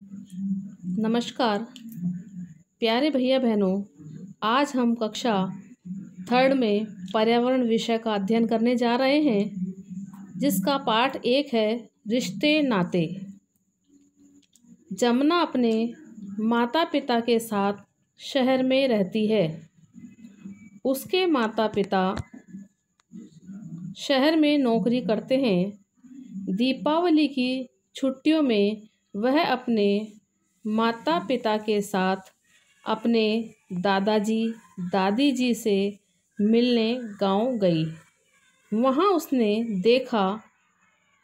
नमस्कार प्यारे भैया बहनों। आज हम कक्षा थर्ड में पर्यावरण विषय का अध्ययन करने जा रहे हैं, जिसका पाठ 1 है रिश्ते नाते। जमुना अपने माता पिता के साथ शहर में रहती है। उसके माता पिता शहर में नौकरी करते हैं। दीपावली की छुट्टियों में वह अपने माता पिता के साथ अपने दादाजी दादी जी से मिलने गांव गई। वहां उसने देखा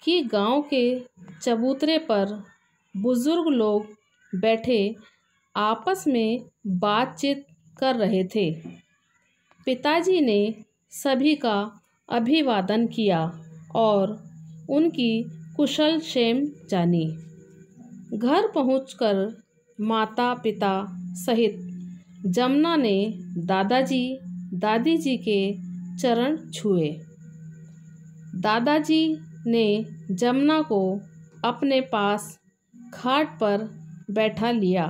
कि गांव के चबूतरे पर बुजुर्ग लोग बैठे आपस में बातचीत कर रहे थे। पिताजी ने सभी का अभिवादन किया और उनकी कुशल क्षेम जानी। घर पहुंचकर माता पिता सहित जमुना ने दादाजी दादी जी के चरण छुए। दादाजी ने जमुना को अपने पास खाट पर बैठा लिया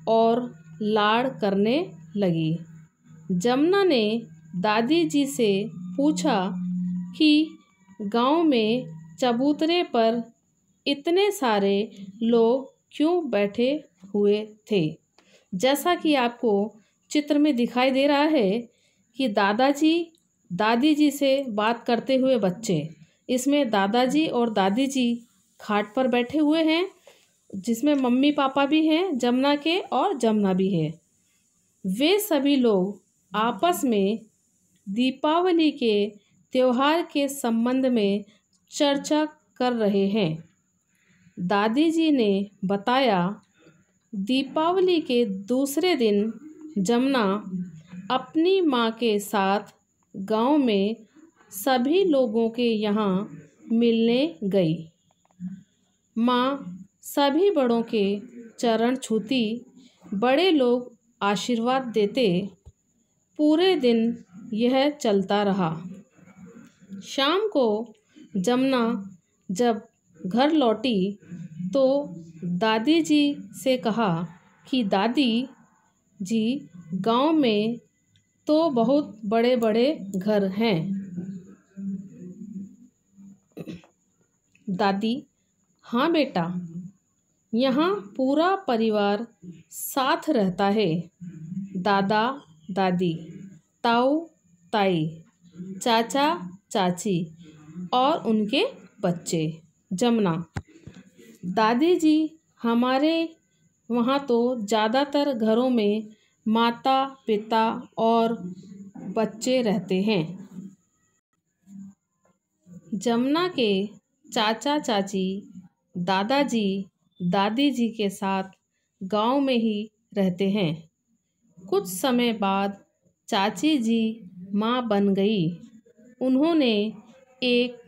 और लाड़ करने लगी। जमुना ने दादी जी से पूछा कि गांव में चबूतरे पर इतने सारे लोग क्यों बैठे हुए थे। जैसा कि आपको चित्र में दिखाई दे रहा है कि दादाजी दादी जी से बात करते हुए बच्चे, इसमें दादाजी और दादी जी खाट पर बैठे हुए हैं, जिसमें मम्मी पापा भी हैं जमुना के और जमुना भी है। वे सभी लोग आपस में दीपावली के त्योहार के संबंध में चर्चा कर रहे हैं। दादी जी ने बताया, दीपावली के दूसरे दिन जमुना अपनी माँ के साथ गांव में सभी लोगों के यहाँ मिलने गई। माँ सभी बड़ों के चरण छूती, बड़े लोग आशीर्वाद देते। पूरे दिन यह चलता रहा। शाम को जमुना जब घर लौटी तो दादी जी से कहा कि दादी जी, गांव में तो बहुत बड़े बड़े घर हैं। दादी: हाँ बेटा, यहाँ पूरा परिवार साथ रहता है। दादा दादी, ताऊ ताई, चाचा चाची और उनके बच्चे। जमुना: दादी जी, हमारे वहाँ तो ज़्यादातर घरों में माता पिता और बच्चे रहते हैं। जमुना के चाचा चाची दादाजी दादी जी के साथ गांव में ही रहते हैं। कुछ समय बाद चाची जी माँ बन गई। उन्होंने एक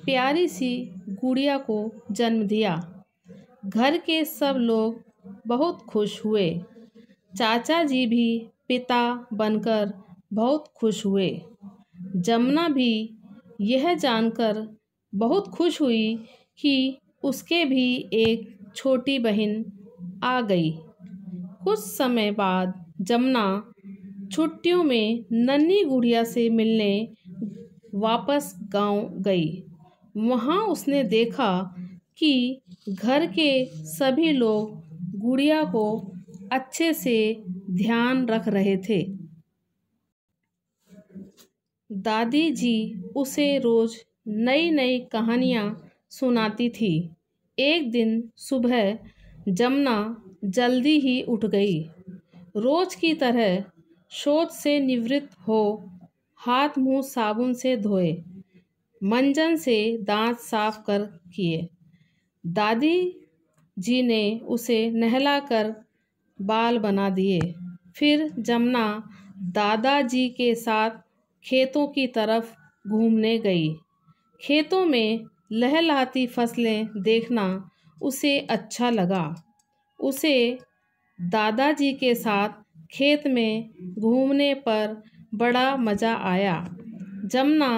प्यारी सी गुड़िया को जन्म दिया। घर के सब लोग बहुत खुश हुए। चाचा जी भी पिता बनकर बहुत खुश हुए। जमुना भी यह जानकर बहुत खुश हुई कि उसके भी एक छोटी बहन आ गई। कुछ समय बाद जमुना छुट्टियों में नन्ही गुड़िया से मिलने वापस गांव गई। वहां उसने देखा कि घर के सभी लोग गुड़िया को अच्छे से ध्यान रख रहे थे। दादी जी उसे रोज नई नई कहानियाँ सुनाती थी। एक दिन सुबह जमुना जल्दी ही उठ गई। रोज की तरह शौच से निवृत्त हो हाथ मुंह साबुन से धोए, मंजन से दांत साफ कर किए। दादी जी ने उसे नहलाकर बाल बना दिए। फिर जमुना दादाजी के साथ खेतों की तरफ घूमने गई। खेतों में लहलहाती फसलें देखना उसे अच्छा लगा। उसे दादाजी के साथ खेत में घूमने पर बड़ा मज़ा आया। जमुना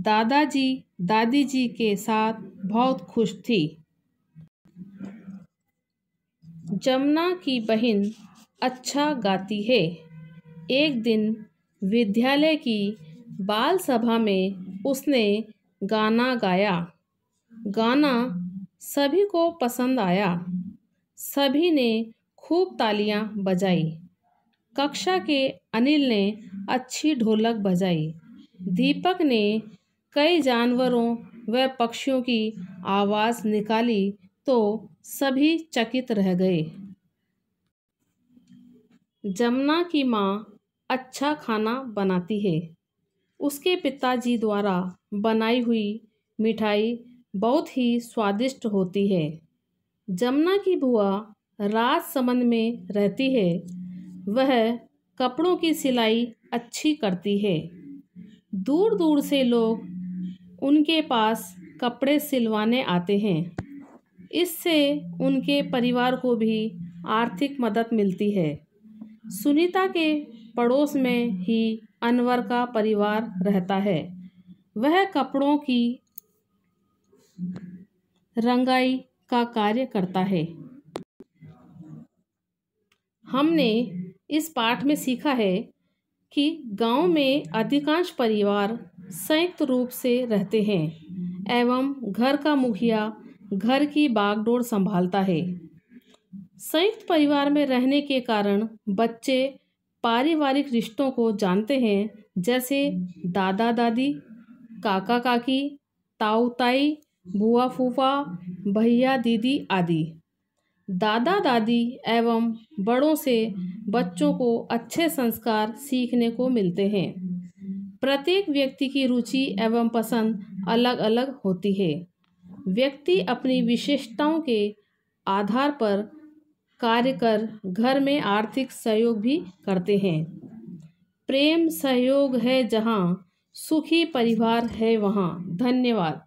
दादाजी दादी जी के साथ बहुत खुश थी। जमुना की बहन अच्छा गाती है। एक दिन विद्यालय की बाल सभा में उसने गाना गाया। गाना सभी को पसंद आया। सभी ने खूब तालियां बजाई। कक्षा के अनिल ने अच्छी ढोलक बजाई। दीपक ने कई जानवरों व पक्षियों की आवाज़ निकाली तो सभी चकित रह गए। जमुना की माँ अच्छा खाना बनाती है। उसके पिताजी द्वारा बनाई हुई मिठाई बहुत ही स्वादिष्ट होती है। जमुना की बुआ राजसमंद में रहती है। वह कपड़ों की सिलाई अच्छी करती है। दूर दूर से लोग उनके पास कपड़े सिलवाने आते हैं। इससे उनके परिवार को भी आर्थिक मदद मिलती है। सुनीता के पड़ोस में ही अनवर का परिवार रहता है। वह कपड़ों की रंगाई का कार्य करता है। हमने इस पाठ में सीखा है कि गांव में अधिकांश परिवार संयुक्त रूप से रहते हैं एवं घर का मुखिया घर की बागडोर संभालता है। संयुक्त परिवार में रहने के कारण बच्चे पारिवारिक रिश्तों को जानते हैं, जैसे दादा दादी, काका काकी, ताऊ ताई, बुआ फूफा, भैया दीदी आदि। दादा दादी एवं बड़ों से बच्चों को अच्छे संस्कार सीखने को मिलते हैं। प्रत्येक व्यक्ति की रुचि एवं पसंद अलग अलग होती है। व्यक्ति अपनी विशेषताओं के आधार पर कार्य कर घर में आर्थिक सहयोग भी करते हैं। प्रेम सहयोग है जहाँ, सुखी परिवार है वहाँ। धन्यवाद।